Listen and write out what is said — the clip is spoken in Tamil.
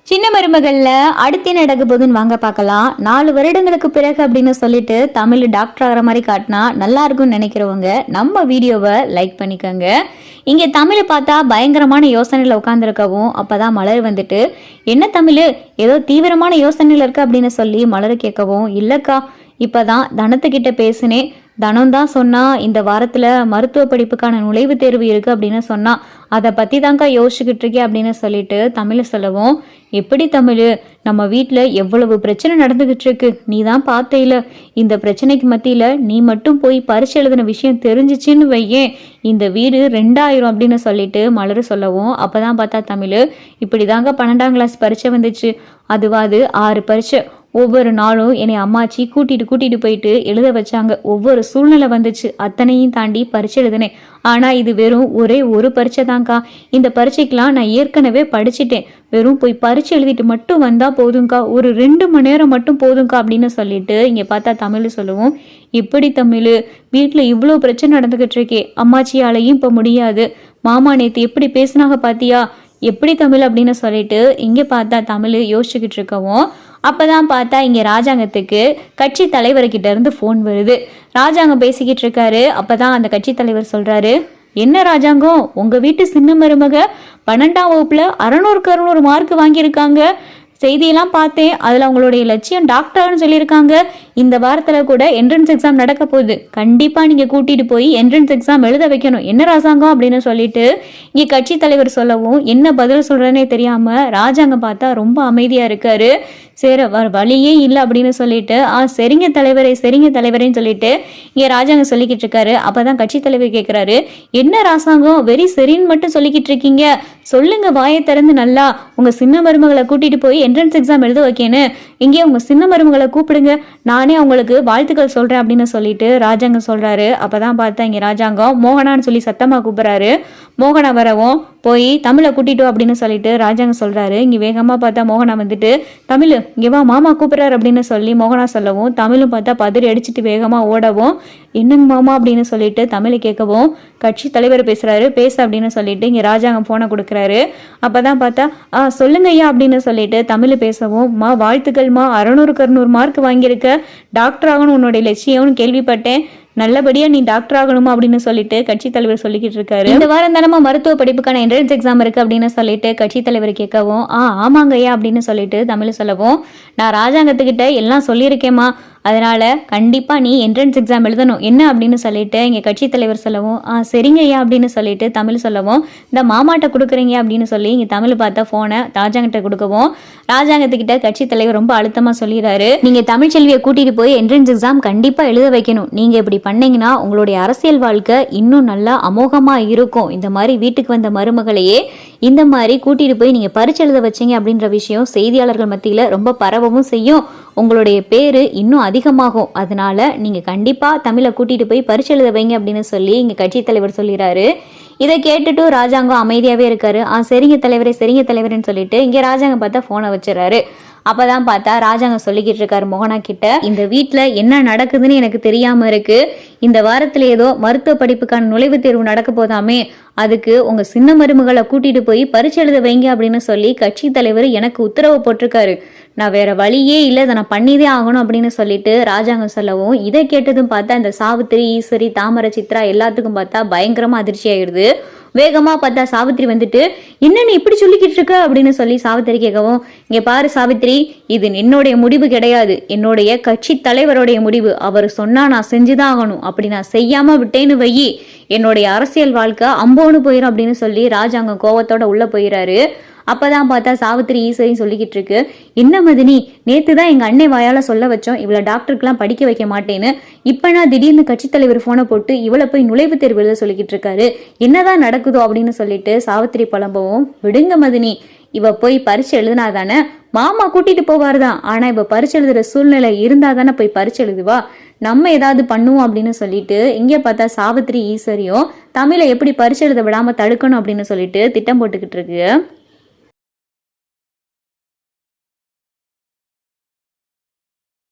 சின்ன மருமகள்ல அடுத்து என்ன நடக்க போகுதுன்னு வாங்க பார்க்கலாம். 4 வருடங்களுக்கு பிறகு அப்படின்னு சொல்லிட்டு தமிழ் டாக்டர் ஆகிற மாதிரி காட்டினா நல்லா இருக்கும்னு நினைக்கிறவங்க நம்ம வீடியோவை லைக் பண்ணிக்கோங்க. இங்கே தமிழை பார்த்தா பயங்கரமான யோசனையில் உட்காந்துருக்கவும் அப்பதான் மலர் வந்துட்டு, என்ன தமிழ் ஏதோ தீவிரமான யோசனையில் இருக்க அப்படின்னு சொல்லி மலர் கேட்கவும், இல்லைக்கா இப்போதான் தனத்துக்கிட்ட பேசினேன், தனம் தான் சொன்னா இந்த வாரத்தில் மருத்துவ படிப்புக்கான நுழைவுத் தேர்வு இருக்குது அப்படின்னு சொன்னா, அதை பற்றி தாங்க்கா யோசிச்சுக்கிட்டு இருக்கேன் அப்படின்னு சொல்லிட்டு தமிழ் சொல்லவும், எப்படி தமிழ் நம்ம வீட்டில் எவ்வளவு பிரச்சனை நடந்துக்கிட்டு இருக்கு, நீ தான் பார்த்தையில இந்த பிரச்சனைக்கு மத்தியில் நீ மட்டும் போய் பரிசு எழுதின விஷயம் தெரிஞ்சிச்சின்னு வையேன், இந்த வீடு 2000 அப்படின்னு சொல்லிட்டு மலர் சொல்லவும், அப்போதான் பார்த்தா தமிழ், இப்படி தாங்க 12ஆம் கிளாஸ் பரீட்சை வந்துச்சு, அதுவாது 6 பரீட்சை, ஒவ்வொரு நாளும் என்னை அம்மாச்சி கூட்டிட்டு போயிட்டு எழுத வச்சாங்க, ஒவ்வொரு சூழ்நிலை வந்துச்சு, அத்தனையும் தாண்டி பரீட்சை எழுதினேன், ஆனால் இது வெறும் ஒரே ஒரு பரீட்சை தாங்க்கா, இந்த பரீட்சைக்கெலாம் நான் ஏற்கனவே படிச்சுட்டேன், வெறும் போய் பரீட்சை எழுதிட்டு மட்டும் வந்தால் போதுங்க்கா, ஒரு 2 மணி நேரம் மட்டும் போதுங்க்கா அப்படின்னு சொல்லிட்டு இங்கே பார்த்தா தமிழ் சொல்லுவோம், இப்படி தமிழ் வீட்டில் இவ்வளோ பிரச்சனை நடந்துக்கிட்டு இருக்கே, அம்மாச்சியாலையும் இப்போ முடியாது, மாமா நேற்று எப்படி பேசுனாங்க பார்த்தியா, எப்படி தமிழ் அப்படின்னு சொல்லிட்டு இங்கே பார்த்தா தமிழ் யோசிச்சுக்கிட்டு இருக்கவும், அப்பதான் பார்த்தா இங்கே ராஜாங்கத்துக்கு கட்சி தலைவர்கிட்ட இருந்து ஃபோன் வருது. ராஜாங்கம் பேசிக்கிட்டு இருக்காரு. அப்பதான் அந்த கட்சி தலைவர் சொல்றாரு, என்ன ராஜாங்கம், உங்க வீட்டு சின்ன மருமக 12ஆம் வகுப்புல 600 மார்க் வாங்கியிருக்காங்க, செய்தியெல்லாம் பார்த்தேன், அதில் அவங்களுடைய லட்சியம் டாக்டர்னு சொல்லியிருக்காங்க, இந்த வாரத்தில் கூட என்ட்ரன்ஸ் எக்ஸாம் நடக்க போகுது, கண்டிப்பாக நீங்கள் கூட்டிகிட்டு போய் என்ட்ரன்ஸ் எக்ஸாம் எழுத வைக்கணும், என்ன ராஜாங்கம் அப்படின்னு சொல்லிட்டு இங்கே கட்சி தலைவர் சொல்லவும் என்ன பதில் சொல்கிறேன்னே தெரியாமல் ராஜாங்கம் பார்த்தா ரொம்ப அமைதியாக இருக்காரு. சரி வழியே இல்லை அப்படின்னு சொல்லிட்டு சரிங்க தலைவரேன்னு சொல்லிட்டு இங்கே ராஜாங்கம் சொல்லிக்கிட்டு இருக்காரு. அப்போதான் கட்சி தலைவர் கேட்குறாரு, என்ன ராசாங்கம் வெரி சரின்னு மட்டும் சொல்லிக்கிட்டு இருக்கீங்க, சொல்லுங்க வாயை திறந்து நல்லா, உங்கள் சின்ன மருமகளை கூட்டிகிட்டு போய் என்ட்ரன்ஸ் எக்ஸாம் எழுத வைக்கணும், இங்கே உங்கள் சின்ன மருமகளை கூப்பிடுங்க, நானே அவங்களுக்கு வாழ்த்துக்கள் சொல்கிறேன் அப்படின்னு சொல்லிட்டு ராஜாங்கம் சொல்கிறாரு. அப்போ தான் பார்த்தா இங்கே ராஜாங்கம் மோகனான்னு சொல்லி சத்தமாக கூப்பிட்றாரு. மோகனா வரவும் போய் தமிழை கூட்டிட்டு அப்படின்னு சொல்லிட்டு ராஜாங்கம் சொல்கிறாரு. இங்கே வேகமாக பார்த்தா மோகனா வந்துட்டு, தமிழ் இங்கே வா மாமா கூப்பிட்றாரு அப்படின்னு சொல்லி மோகனா சொல்லவும், தமிழும் பார்த்தா பதறி அடிச்சுட்டு வேகமாக ஓடவும், என்னங்க மாமா அப்படின்னு சொல்லிட்டு தமிழை கேட்கவும், கட்சி தலைவர் பேசுகிறாரு, பேச அப்படின்னு சொல்லிட்டு இங்கே ராஜாங்கம் ஃபோனை கொடுக்குறாரு. அப்போ தான் பார்த்தா சொல்லுங்க ஐயா அப்படின்னு சொல்லிட்டு தமிழ் பேசவும், மா வாழ்த்துக்கள்மா, 600 மார்க் வாங்கியிருக்க, டாக்டர் ஆகணும் உன்னுடைய லட்சியம்னு கேள்விப்பட்டேன், நல்லபடியா நீ டாக்டர் ஆகணுமா அப்படின்னு சொல்லிட்டு கட்சி தலைவர் சொல்லிக்கிட்டு இருக்காரு. இந்த வாரம் தானமா மருத்துவ படிப்புக்கான என்ட்ரன்ஸ் எக்ஸாம் இருக்கு அப்படின்னு சொல்லிட்டு கட்சி தலைவர் கேட்கவும், ஆமாங்க ஐயா அப்படின்னு சொல்லிட்டு தமிழ் சொல்லவும், நான் ராஜாங்கத்துக்கிட்ட எல்லாம் சொல்லியிருக்கேம்மா, அதனால கண்டிப்பா நீ என்ட்ரன்ஸ் எக்ஸாம் எழுதணும் என்ன அப்படின்னு சொல்லிட்டு இங்க கட்சி தலைவர் சொல்லவும், சரிங்க ஐயா அப்படின்னு சொல்லிட்டு தமிழ் சொல்லவும், இந்த மாமாட்ட கொடுக்குறீங்க அப்படின்னு சொல்லி இங்க தமிழ் பார்த்தா போனை ராஜாங்கிட்ட கொடுக்கவும், ராஜாங்கத்துக்கிட்ட கட்சி தலைவர் ரொம்ப அழுத்தமா சொல்லிடுறாரு, நீங்க தமிழ்ச்செல்வியை கூட்டிட்டு போய் என்ட்ரன்ஸ் எக்ஸாம் கண்டிப்பா எழுத வைக்கணும், நீங்க இப்படி பண்ணீங்கன்னா உங்களுடைய அரசியல் வாழ்க்கை இன்னும் நல்லா அமோகமா இருக்கும், இந்த மாதிரி வீட்டுக்கு வந்த மருமகளையே இந்த மாதிரி கூட்டிட்டு போய் நீங்க பரிட்சை எழுத வச்சீங்க அப்படின்ற விஷயம் செய்தியாளர்கள் மத்தியில ரொம்ப பரவவும் செய்யும், உங்களுடைய பேரு இன்னும் அதிகமாகும், அதனால நீங்க கண்டிப்பா தமிழை கூட்டிட்டு போய் பரிட்சை எழுத வைங்க அப்படின்னு சொல்லி இங்க கட்சி தலைவர் சொல்லிடுறாரு. இதை கேட்டுட்டு ராஜாங்கம் அமைதியாவே இருக்காரு. சரிங்க தலைவரேன்னு சொல்லிட்டு இங்க ராஜாங்கம் பார்த்தா போனை வச்சிடறாரு. அப்பதான் பார்த்தா ராஜாங்கம் சொல்லிக்கிட்டு இருக்காரு மோகனா கிட்ட, இந்த வீட்டுல என்ன நடக்குதுன்னு எனக்கு தெரியாம இருக்கு, இந்த வாரத்துல ஏதோ மருத்துவ படிப்புக்கான நுழைவுத் தேர்வு நடக்க போதாமே, அதுக்கு உங்க சின்ன மருமகளை கூட்டிட்டு போய் பரிட்சை எழுத வைங்க அப்படின்னு சொல்லி கட்சி தலைவர் எனக்கு உத்தரவு போட்டிருக்காரு, நான் வேற வழியே இல்லை, இதை நான் பண்ணிதே ஆகணும் அப்படின்னு சொல்லிட்டு ராஜாங்கம் சொல்லவும், இதை கேட்டதும் பார்த்தா இந்த சாவித்திரி, ஈஸ்வரி, தாமரை, சித்ரா எல்லாத்துக்கும் பார்த்தா பயங்கரமா அதிர்ச்சி ஆயிடுது. வேகமா பார்த்தா சாவித்திரி வந்துட்டு, என்னன்னு இப்படி சொல்லிக்கிட்டு இருக்க அப்படின்னு சொல்லி சாவித்திரி கேட்கவும், இங்க பாரு சாவித்திரி, இது என்னுடைய முடிவு கிடையாது, என்னுடைய கட்சி தலைவருடைய முடிவு, அவர் சொன்னா நான் செஞ்சுதான் ஆகணும், அப்படி நான் செய்யாம விட்டேன்னு வையி என்னுடைய அரசியல் வாழ்க்கை அம்போன்னு போயிடும் அப்படின்னு சொல்லி ராஜாங்கம் கோவத்தோட உள்ள போயிடாரு. அப்பதான் பார்த்தா சாவித்திரி ஈஸ்வரி சொல்லிக்கிட்டு இருக்கு, என்ன மதினி, நேத்து தான் எங்க அண்ணன் வாயால சொல்ல வச்சோம் இவளை டாக்டருக்குலாம் படிக்க வைக்க மாட்டேன்னு, இப்ப நான் திடீர்னு கட்சி தலைவர் போனை போட்டு இவளை போய் நுழைவுத் தேர்வு எழுத சொல்லிக்கிட்டு இருக்காரு, என்னதான் நடக்குதோ அப்படின்னு சொல்லிட்டு சாவித்திரி புலம்பவும், விடுங்க மதினி, இவ போய் பரிட்சை எழுதினாதானே மாமா கூட்டிட்டு போவாருதான், ஆனா இவ பரிட்சை எழுதுற சூழ்நிலை இருந்தாதானே போய் பரிட்சை எழுதுவா, நம்ம ஏதாவது பண்ணுவோம் அப்படின்னு சொல்லிட்டு இங்கே பார்த்தா சாவித்திரி ஈஸ்வரியும் தமிழை எப்படி பரிட்சை எழுத விடாம தடுக்கணும் அப்படின்னு சொல்லிட்டு திட்டம் போட்டுக்கிட்டு இருக்கு.